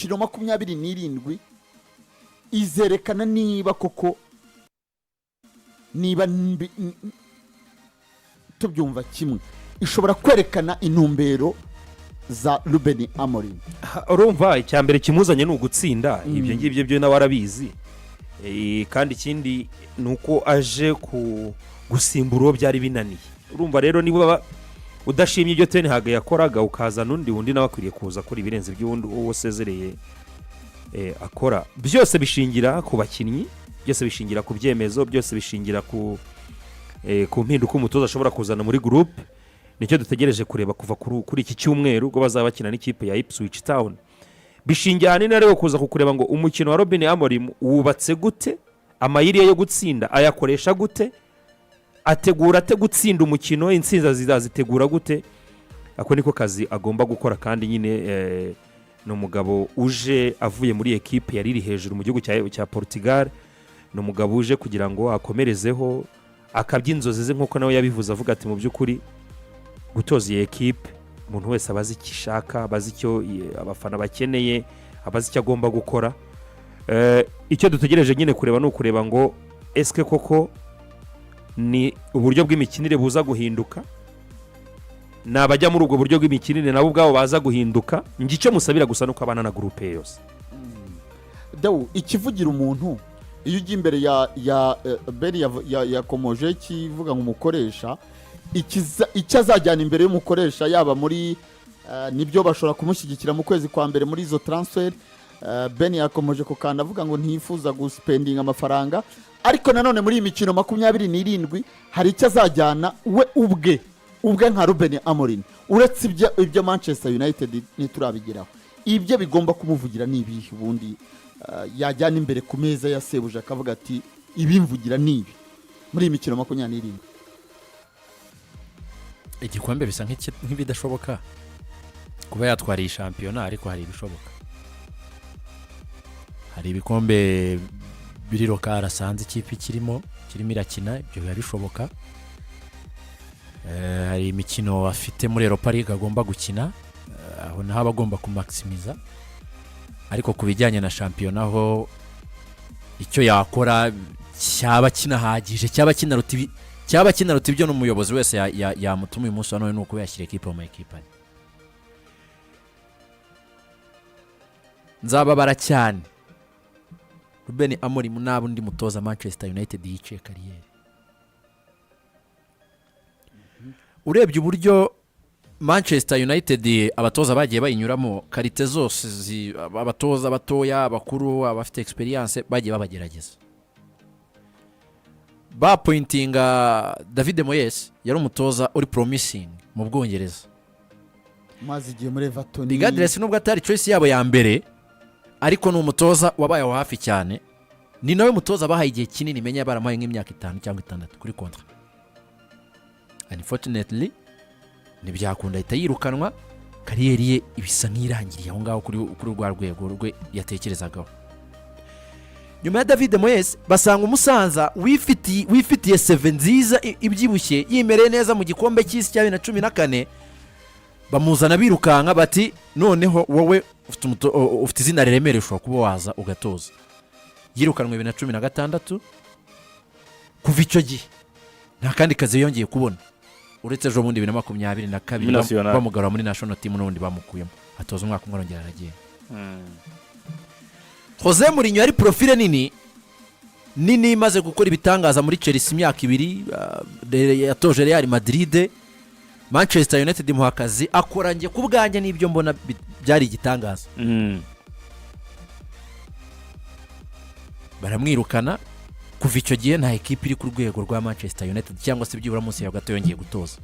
kilo 27 izerekana niba koko niba tubyumva kimwe ishobora kwerekana intumbero za Ruben Amorim. Urumva icyambere kimuzanye no gutsinda ibyo ngibyo byo nawe arabizi kandi ikindi nuko aje gusimbura byari binaniye. Urumva rero niba udashimye ibyo Ten Hag yakoraga ukaza nundi wundi nawe akwiriye kuza kuri birenze by'undi uwo sezereye akora. Byose bishingira ku bakinnyi, byose bishingira ku byemezo, byose bishingira ku mpinduka umutoza ashobora kuzana muri groupe. Nicyo dutegereje kureba kuva kuri iki cyumweru ubwo bazaba bakina n'ikipe ya Ipswich Town. Bishingira hanini rero kuza kukureba ngo umukino wa Ruben Amorim wubatse gute, amayiri yo gutsinda ayakoresha gute, ategura ate gutsinda umukino, insinzi zizazitegura gute. Ako niko kazi agomba gukora kandi nyine no mugabo uje avuye muri equipe yari iri hejuru mu gihugu cya Portugal, no mugabo uje kugira ngo akomerezeho akabyinzoze ze nkuko nawe yabivuze avuga ati mu byukuri gutoza iyi equipe umuntu wese abazi ikishaka, abazi icyo abafana bakeneye, abazi icyo agomba gukora. Icyo dutegereje nyine kureba no kureba ngo eske koko ni uburyo bw'imikinire buza guhinduka, nabajya muri ubwo buryo bw'imikinire nabo ubwabo baza guhinduka. Ngice musabira gusa nuko abana na groupe yose dawo ikivugira umuntu iyo ugiye imbere ya Beri yakomoje kivuga ngo umukoresha icyo azajyana imbere y'umukoresha yaba muri nibyo bashobora kumushyigikira mu kwezi kwa mbere muri izo transfer. Ben yakomoje ko kandi avuga ngo ntifuza guspendinga amafaranga, ariko nanone muri iyi mikino 27 hari icyo azajyana we ubwe nka Ruben Amorim. Uretse ibyo Manchester United niturabigeraho ibyo bigomba kumuvugira nibihe ubundi yajyana imbere ku meza ya sebuje akavuga ati ibimvugira nibi muri iyi mikino 27. Igikombe bisa nk'ibidashoboka kuba yatwariye shampiyona, ariko hari ibishoboka. Hari ibikombe biri lokal Asanz ikipe kirimo irakina, ibyo biba bishoboka. Hari imikino afite muri Europa League agomba gukina, aho naho abagomba kumaximiza. Ariko kubijyanye na shampiyona ho icyo yakora cyaba kinahagije, cyaba kinaruta ibyo n'umuyobozi wese yamutuma uyu munsi none nuko yashyira equipe mu equipe. Nzababara cyane Ruben Amorim nabundi mutoza Manchester United yicaye kariyeri. Urebye uburyo Manchester United abatoza bagiye bayinyuramo, karite zose abatoza batoya, abakuru, abafite experience bagiye babagerageza. Ba pointinga David Moyes yari umutoza uri promising mu Bwongereza, mazi giye muri Everton. Regardless nubwo atari choice yabo ya mbere, ariko n'umutoza wabayeho hafi cyane. Ni nawe mutoza bahaye igihe kinini, menya baramaye nk'imyaka 5 cyangwa 6 kuri contract. Unfortunately ntibyakunda ahita yirukanwa, kariyeri ye ibisa nk'irangiriye aho ngaho kuri rwa rwego rwe yatekerezagaho. Nyuma ya David Moyes basanga umusanza wifitiye 7 nziza ibyibushye yimereye neza mu gikombe cy'isi cya 2014, bamuzana birukanka bati noneho wowe ufite izina riremereye ushobora kuba waza ugatoza. Yirukanwe 2016. Kuva icyo gihe nta kandi kazi yongeye kubona uretse ejo bundi 2022 bamugarura muri national team n'ubundi bamukuyemo atoza umwaka umwe arongera aragiye. Jose Mourinho yari profile nini imaze gukora ibitangaza muri Chelsea imyaka 2, yatoje Real Madrid, Manchester United mu Akazi akorangiye ku bwanjye n'ibyo mbona byari igitangaza. Baramwirukana. Kuva icyo gihe nta equipe iri ku rwego rwa Manchester United cyangwa se byibura munsi ya gato yongeye gutoza.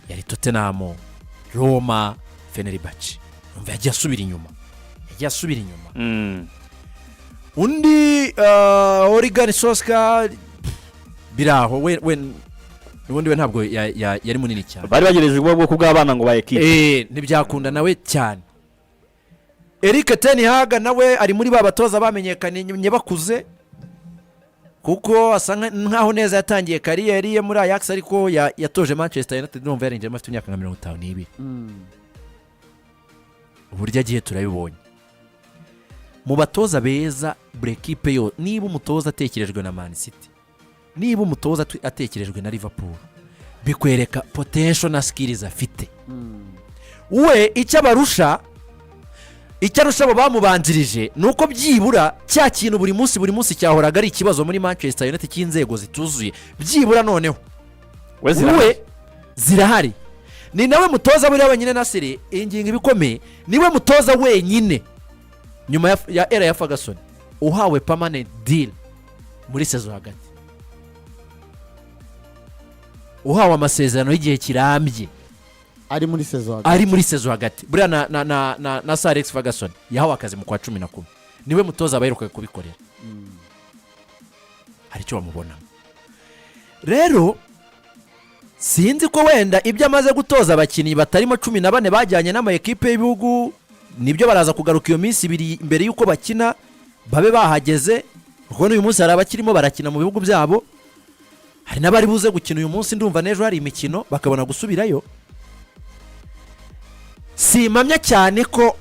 Yari Tottenham, Roma, Fenerbahce. Umva yagiye asubira inyuma. Undi Origani Soska biraho ubundi we ntabwo yari munini cyane. Bari bagereje ubwo bw'abana ngo ba equipe. Ntibyakunda nawe cyane. Eric Ten Hag nawe ari muri babatoza bamenyekanye bakuze, kuko asa nkaho neza yatangiye kariyeri ye muri Ajax, ariko yatoje Manchester United numva yarinjemo afite imyaka 52. uburyo agiye turabibonye mu batoza beza buri ekipe yo. Niba umutoza atekerejwe na Man City, niba umutoza atekerejwe na Liverpool, bikwereka potential na skills afite. We icyo abarusha, icyo arusha abo bamubanjirije nuko byibura cya kintu buri munsi cyahoraga ari ikibazo muri Manchester United cy'inzego zituzuye, byibura noneho we zirahari. Ni nawe mutoza buriya wenyine na Siri ingingo ibikomeye, niwe mutoza wenyine nyuma ya era ya Ferguson uhawe permanent deal muri sezo hagati, uhawe amasezerano y'igihe kirambye ari muri sezo hagati. Buriya na Sir Alex Ferguson yahawe akazi mu kwa 11, niwe mutoza abaheruka kubikorera. Hari icyo bamubona rero. Sinzi ko wenda ibyo amaze gutoza abakinnyi batarimo 14 bajyanye n'ama ekipe y'ibihugu nibyo baraza kugaruka iyo minsi ibiri imbere y'uko bakina babe bahageze, kuko n'uyu munsi hari abakirimo barakina mu bihugu byabo, hari n'abari buze gukina uyu munsi. Ndumva n'ejo hari imikino bakabona gusubirayo. Simamya cyane ko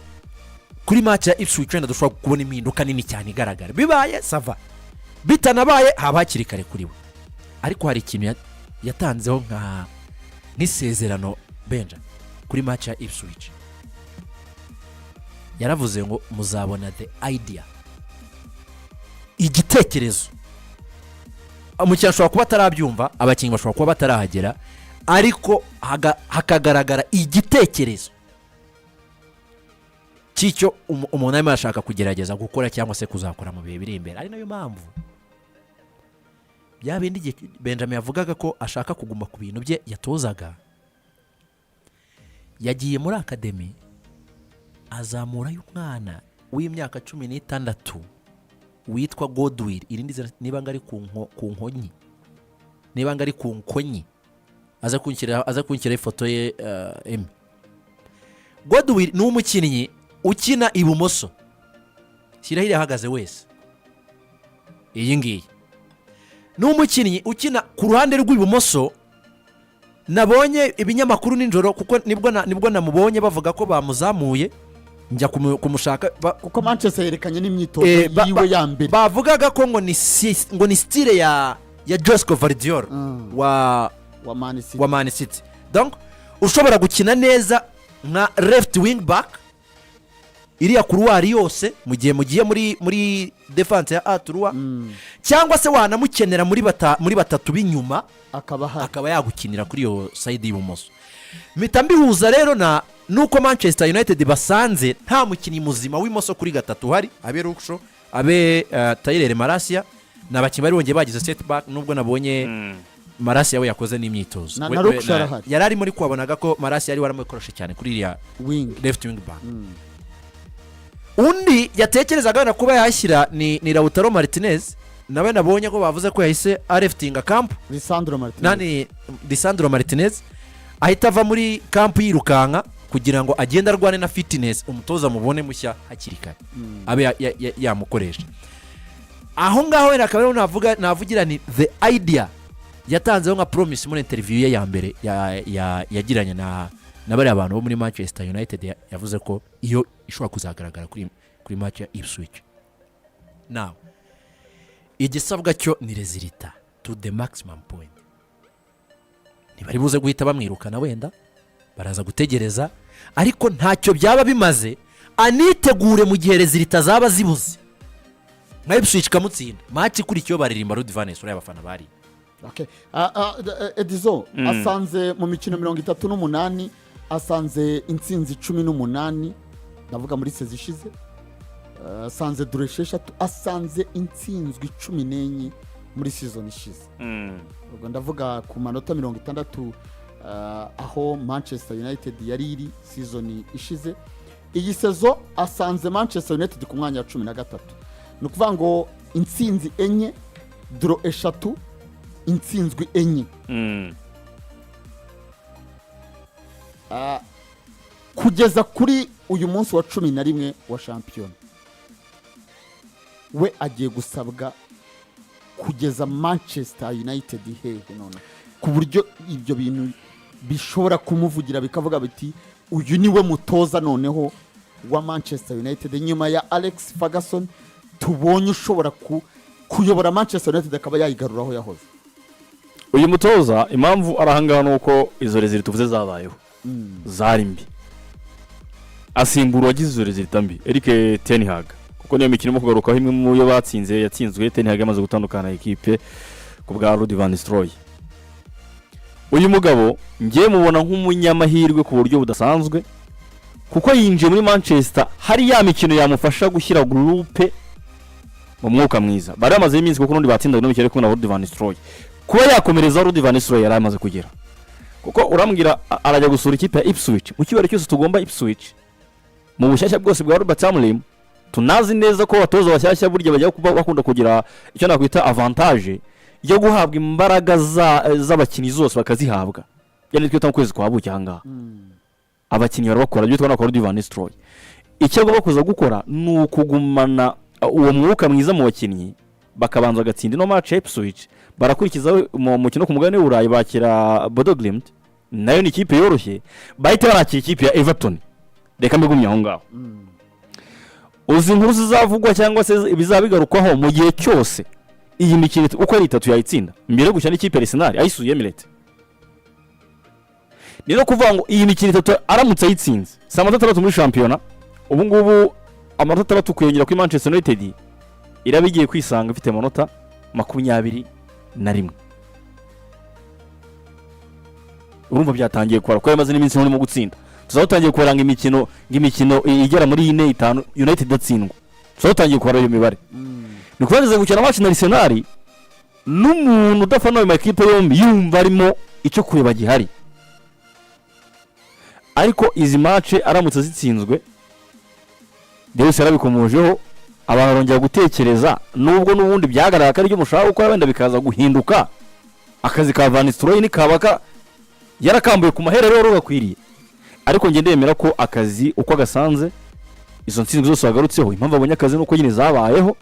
kuri match ya Ipswich wenda dushobora kubona impinduka nini cyane igaragara. Bibaye sava, bitanabaye haba hakiri kare kuri we, ariko hari ikintu yatanzeho nk'isezerano Benja kuri match ya Ipswich. Yaravuze ngo muzabona the idea, igitekerezo. Umukinnyi ashobora kuba atarabyumva, abakinnyi bashobora kuba batarahagera, ariko hakagaragara igitekerezo cy'icyo umuntu arimo arashaka kugerageza gukora cyangwa se kuzakora mu bihe biri imbere. Ari nayo mpamvu bya bindi Benjamin yavugaga ko ashaka kuguma ku bintu bye yatozaga. Yagiye muri academy azamura y'umwana w'imyaka 16 witwa Godwill, irindi niba ngari ku nkonyi, niba ngari ku nkonyi, aza kunshyira ifoto ye. Godwill ni umukinnyi ukina ibumoso, shyiraho ahagaze wese. Iyi ngiyi ni umukinnyi ukina ku ruhande rw'ibumoso. Nabonye ibinyamakuru ninjoro kuko nibwo namubonye bavuga ko bamuzamuye, njya kumushaka kuko Manchester yerekanye n'imyitozo yiwe ya mbere. Bavugaga ko ngo ni style ya Josco Vardiol wa Man City. Donc ushobora gukina neza nka left wing back iriya kuruwari yose mu gihe mugiye muri defense ya A3, cyangwa se wanamukenera muri batatu b'inyuma akaba yagukinira kuri yo side y'ibumoso. Mitambihuza rero nuko Manchester United basanze nta mukinnyi muzima w'imoso kuri gatatu hari, abe Lukshaw, abe Tyrell Malacia, n'abakinnyi bari bongeye bagize setback. Nubwo nabonye Malacia we yakoze n'imyitozo, yari ari muri kwabonaga ko Malacia yari waramukoroshe cyane kuri iriya left wing back. Undi yatekerezaga na kuba yashyira ni Lautaro Martinez, nawe nabonye ko bavuze ko yahise areftinga camp Lisandro Martinez ahita ava muri camp yirukanka kugira ngo agende arwane na fitness, umutoza mubone mushya hakiri kare abe yamukoresha. Aho ngaho rero akaba navugira ni the idea yatanzeho nka promise muri interview ye ya mbere yagiranye na bari abantu bo muri Manchester United. Yavuze ko iyo ishobora kuzagaragara kuri match ya Ipswich. Now igisabwa cyo ni resulta to the maximum point. Ntibari buze guhita bamwirukana, wenda baraza gutegereza, ariko ntacyo byaba bimaze anitegure mu gihe resulta zaba zibuze. Nka Ipswich kamutsinda match ikurikiyo baririmba Ruud van Nistelrooy abafana bari. Okay. Edizo asanze mu mikino 38 asanze intsinzi 18, ndavuga muri sezi ishize. Asanze duresheshatu, asanze intsinzwi 14 muri season ishize. Ubwo ndavuga ku manota 60 aho Manchester United yari iri season ishize. Iyi sezo asanze Manchester United ku mwanya wa 13. Ni ukuvuga ngo intsinzi enye, draw eshatu, intsinzwi enye. Kugeza kuri uyu munsi wa 11 wa shampiyona, we agiye gusabwa kugeza Manchester United hehe none, ku buryo ibyo bintu bishobora kumuvugira bikavuga biti uyu niwe mutoza noneho wa Manchester United nyuma ya Alex Ferguson tubonye ushobora kuyobora Manchester United akaba yayigarura aho yahoze. uyu mutoza impamvu arahangana nuko izo rezili tuvuze zabayeho zari mbi, asimbura wagize izo rezili mbi Erik ten Hag, kuko niyo mikino mo kugarukaho imwe mu yo batsinze yatsinzwe ten Hag yamaze gutandukana na equipe ku bwa Ruben Van Nistelrooy. Uyu mugabo ngiye mubona nk'umunyamahirwe ku buryo budasanzwe, kuko yinjiye muri Manchester hari ya mikino yamufasha gushyira groupe mu mwuka mwiza. Bari bamaze iminsi kuko n'undi batsindaga no mikino kumwe na Ruben Van Nistelrooy, kuba yakomereza Ruben Van Nistelrooy yari amaze kugera, kuko urambwira arajya gusura ikipe ya Ipswich mu kibero cyose tugomba Ipswich mu bushyashya bwose bwa Ruben Amorim. Tunazi neza ko batoza bashyashya burya bajya kuba bakunda kugira icyo nakwita avantage yo guhabwa imbaraga z'abakinnyi zose bakazihabwa. Yani twita mu kwezi kwa buki hanga abakinnyi barabakora byo tubona ko Ruben Van Nistelrooy icyo agomba kuza gukora ni ukugumana uwo mwuka mwiza mu bakinnyi, bakabanza gatsinda no match Ipswich, barakurikiza mu mukino ku mugabane w'Uburayi bakira Bodo Glimt, nayo ni ikipe yoroshye, bahita barakira ikipe ya Everton. Reka mbigumye aho ngaho. Uzi inkuru zizavugwa cyangwa se ibizabigarukwaho mu gihe cyose iyi mikino uko ari 3 yayitsinda mbere yo gushyira n'ikipe Arsenal ayisuye Emirates. Ni no kuvuga ngo iyi mikino 3 aramutse ayitsinze amanota 3 muri shampiyona, ubu ngubu amanota 3 kwiyongera kuri Manchester United irabigiye kwisanga ifite amanota 21. Urumva byatangiye kwara ko yamaze n'iminsi muri mu gutsinda. Tuzatangiye kuranga imikino igera muri 4-5 United datsindwa. Tuzatangiye kwara iyo mibare. Ni kubanza gukina match na Arsenal n'umuntu udafana ayo makipe yombi yumva arimo icyo kureba gihari. Ariko izi match aramutse zitsinzwe Deus yarabikomojeho, abantu barongera gutekereza nubwo n'ubundi byagaragara ko ari byo mushaka gukora wenda bikaza guhinduka. Akazi ka Van Nistelrooy ni kabaka yarakambuye ku maherero rero gakwiriye, ariko nge ndemera ko akazi uko agasanze izo ntsinzi zose bagarutseho impamvu abonye akazi nuko nyine zabayeho.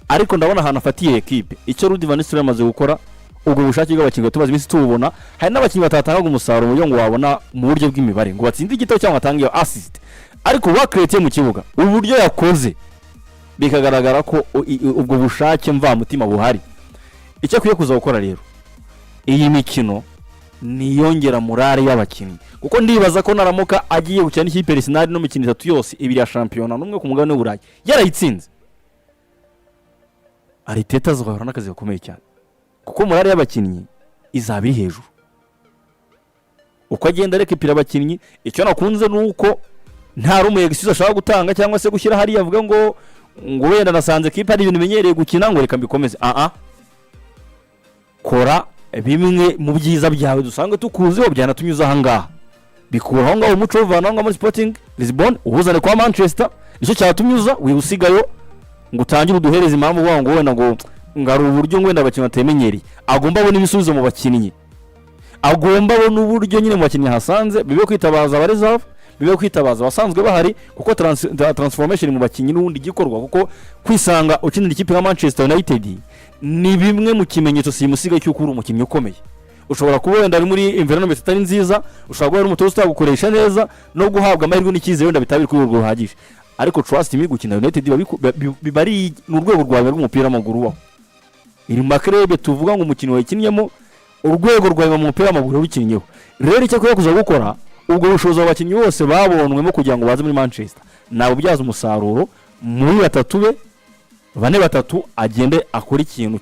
Ariko ndabona ahantu afatiye equipe icyo Ruben Van Nistelrooy yamaze gukora, ubwo bushake bw'abakinnyi tumaze iminsi tubona, hari n'abakinnyi batatangaga umusaruro mu ngo wabona mu buryo bw'imibare ngo batsinde igitego cyangwa atange iyo assist, ariko bakreate mu kibuga uburyo yakoze bikagaragara ko ubwo bushake mva mutima buhari. Icyo akwiye kuza gukora rero iyi mikino niyongera morale y'abakinnyi, kuko ndibaza ko naramuka agiye gukina n'ikipe Arsenal no mikino 3 yose ibiri ya shampiyona n'umwe ku mugabane w'Uburayi yarayitsinze, Arteta azahura n'akazi gakomeye cyane, kuko morale y'abakinnyi izaba iri hejuru. Uko agenda rekipira abakinnyi, icyo nakunze nuko nta rumwe yagisiza ashaka gutanga cyangwa se gushyira hari yavuga ngo wenda nasanze kipe ari ibintu menyereye gukina ngo reka mbikomeze. Kora bimwe mu byiza byawe dusanzwe tukuziho byanatunyuza ahangaha, bikuraho ngaho umuco uvana ngo muri Sporting Lisbon uhuzane kwa Manchester, nicyo cyatunyuza wihusigayo ngo utangire uduhereza impamvu ngo wenda ngo ngari uburyo ngo wenda abakinnyi batemenyereye. Agomba abona ibisubizo mu bakinnyi, agomba abona uburyo nyine mu bakinnyi hasanze, bibe kwitabaza aba reserve, bibe kwitabaza basanzwe bahari, kuko transformation mu bakinnyi n'ubundi gikorwa, kuko kwisanga ukinira ikipe nka Manchester United ni bimwe mu kimenyetso simusiga cy'uko uri umukinnyi ukomeye. Ushobora kuba wenda ari muri environment itari nziza, ushobora kuba ari umutoza utagukoresha neza no guhabwa amahirwe n'icyizere wenda bitabiri kuri urwo ruhagije, ariko trust me gukina United bibari n'urwego rwawe rw'umupira w'amaguru waho. Iri makrebe tuvuga ngo umukino wakinyemo urwego rwawe mu mupira w'amaguru rukinyeho. Rero icyo akwiye kuza gukora ubwo bushobozi abakinnyi bose babonwemo kugira ngo baze muri Manchester nabo byaza umusaruro muri 3 agende akora ikintu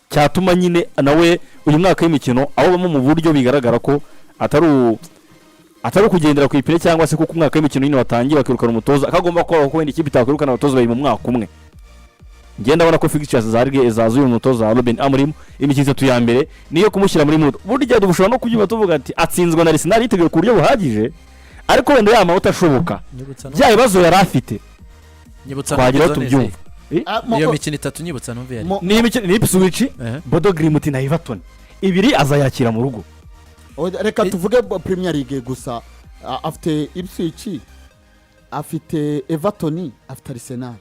cyatuma nyine nawe uyu mwaka w'imikino aho bamo mu buryo bigaragara ko atari kugendera ku ipine, cyangwa se kuko umwaka w'imikino nyine watangiye bakirukana umutoza akagomba ko wenda ikipe itakwirukana abatoza bayi mu mwaka umwe. Ngenda abona ko fixtures zazuye umutoza Ruben Amorim imikino 3 ya mbere niyo kumushyira muri mood. Burya dushobora no kubyuba tuvuga ati atsinzwe na Arsenal yiteguye ku buryo buhagije, ariko wenda yamanota ashoboka bya bibazo yari afite twagira tubyumva. Iyo mikino 3 nyibutsa numve yari ni imikino ni Ipswich, Bodo Glimt na Everton, ibiri azayakira mu rugo. Reka tuvuge Premier League gusa, afite Ipswich, afite Everton, afite Arsenal.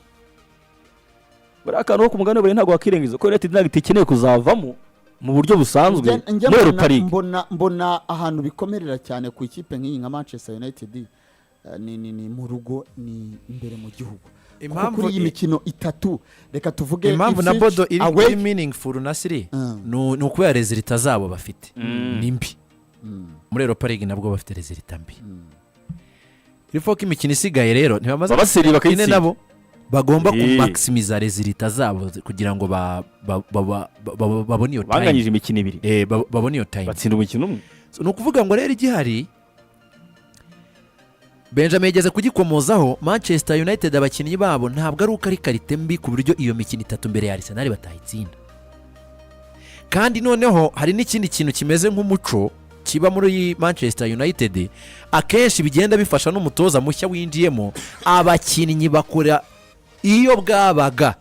Baraka no ku mugane bari ntago wakirengiza ko United ntabwo itekeneye kuzavamo mu buryo busanzwe muri Europa League. Mbona ahantu bikomerera cyane ku ikipe nk'iyi nka Manchester United, ni mu rugo ni imbere mu gihugu. Impamvu kuri iyi mikino itatu reka tuvuge impamvu na bodo iri away meaningful na siri ni ukubera rezilita zabo bafite ni mbi muri Europa League nabwo bafite rezilita mbi rifo ko imikino isigaye rero ntibamaze babaseri bakayitsinda nabo bagomba kumaximiza rezilita zabo kugira ngo babone iyo time banganyije imikino ibiri babone iyo time batsinda umukino umwe ni ukuvuga ngo rero igihari Benjamin yageze kugikomozaho Manchester United abakinnyi babo ntabwo ari uko ari karite mbi ku buryo iyo mikino itatu mbere ya Arsenal batayitsinda kandi noneho hari n'ikindi kintu kimeze nk'umuco kiba muri Manchester United akenshi bigenda bifasha n'umutoza mushya winjiyemo abakinnyi bakora iyo bwabaga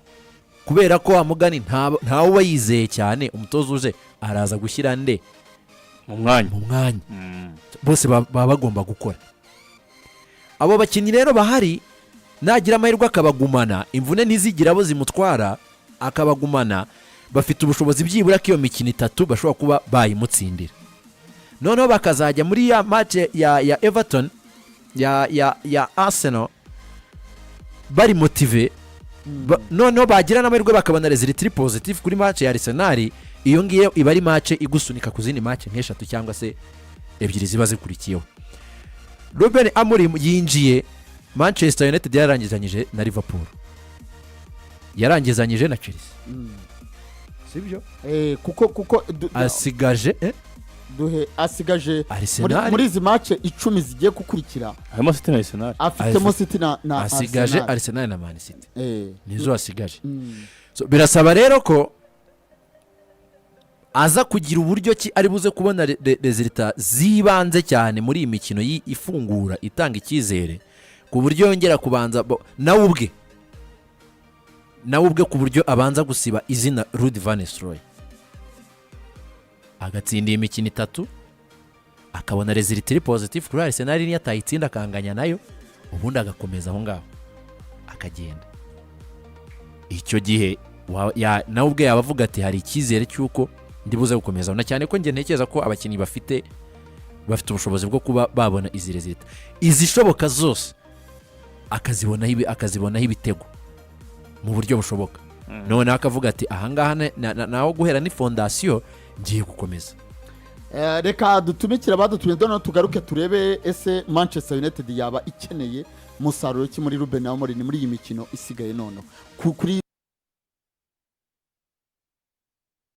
kubera ko amugani ntawe uba yizeye cyane umutoza uje araza gushyira nde mu mwanya bose baba bagomba gukora abo bakinnyi rero bahari nagira amahirwe akabagumana imvune ntizigira abo zimutwara akabagumana bafite ubushobozi byibura ko iyo mikino itatu bashobora kuba bayimutsindira noneho bakazajya muri ya match ya Everton ya Arsenal bari motive noneho bagira n'amahirwe bakabona result positive kuri match ya Arsenal iyo ngiye iba ari match igusunika ku zindi match nk'eshatu cyangwa se ebyiri ziba zikurikiyeho. Ruben Amorim yinjiye Manchester United yarangizanyije na Liverpool yarangizanyije na Chelsea sibyo kuko asigaje muri izi match 10 zigiye gukurikira harimo City na Arsenal afitemo City na asigaje Arsenal na Man City nizo asigaje so birasaba rero ko aza kugira uburyo ki ari buze kubona resulta zibanze cyane muri iyi mikino ifungura itanga icyizere ku buryo yongera kubanza nawe ubwe ku buryo abanza gusiba izina Ruud van Nistelrooy agatsinda iyi mikino itatu akabona resulta positive kuri Arsenal niyo atayitsinda akanganya nayo ubundi agakomeza aho ngaho akagenda icyo gihe nawe ubwe yabavuga ati hari icyizere cy'uko ndibuze gukomeza na cyane ko nge ntekereza ko abakinnyi bafite ubushobozi bwo kuba babona izi resulta izishoboka zose akazibonaho ibitego mu buryo bushoboka none akavuga ati ahangaha naho guhera ni fondasiyo ngiye gukomeza reka dutumikira abadutumye noneho tugaruke turebe ese Manchester United yaba ikeneye umusaruro ki muri Ruben Amorim muri iyi mikino isigaye noneho kuri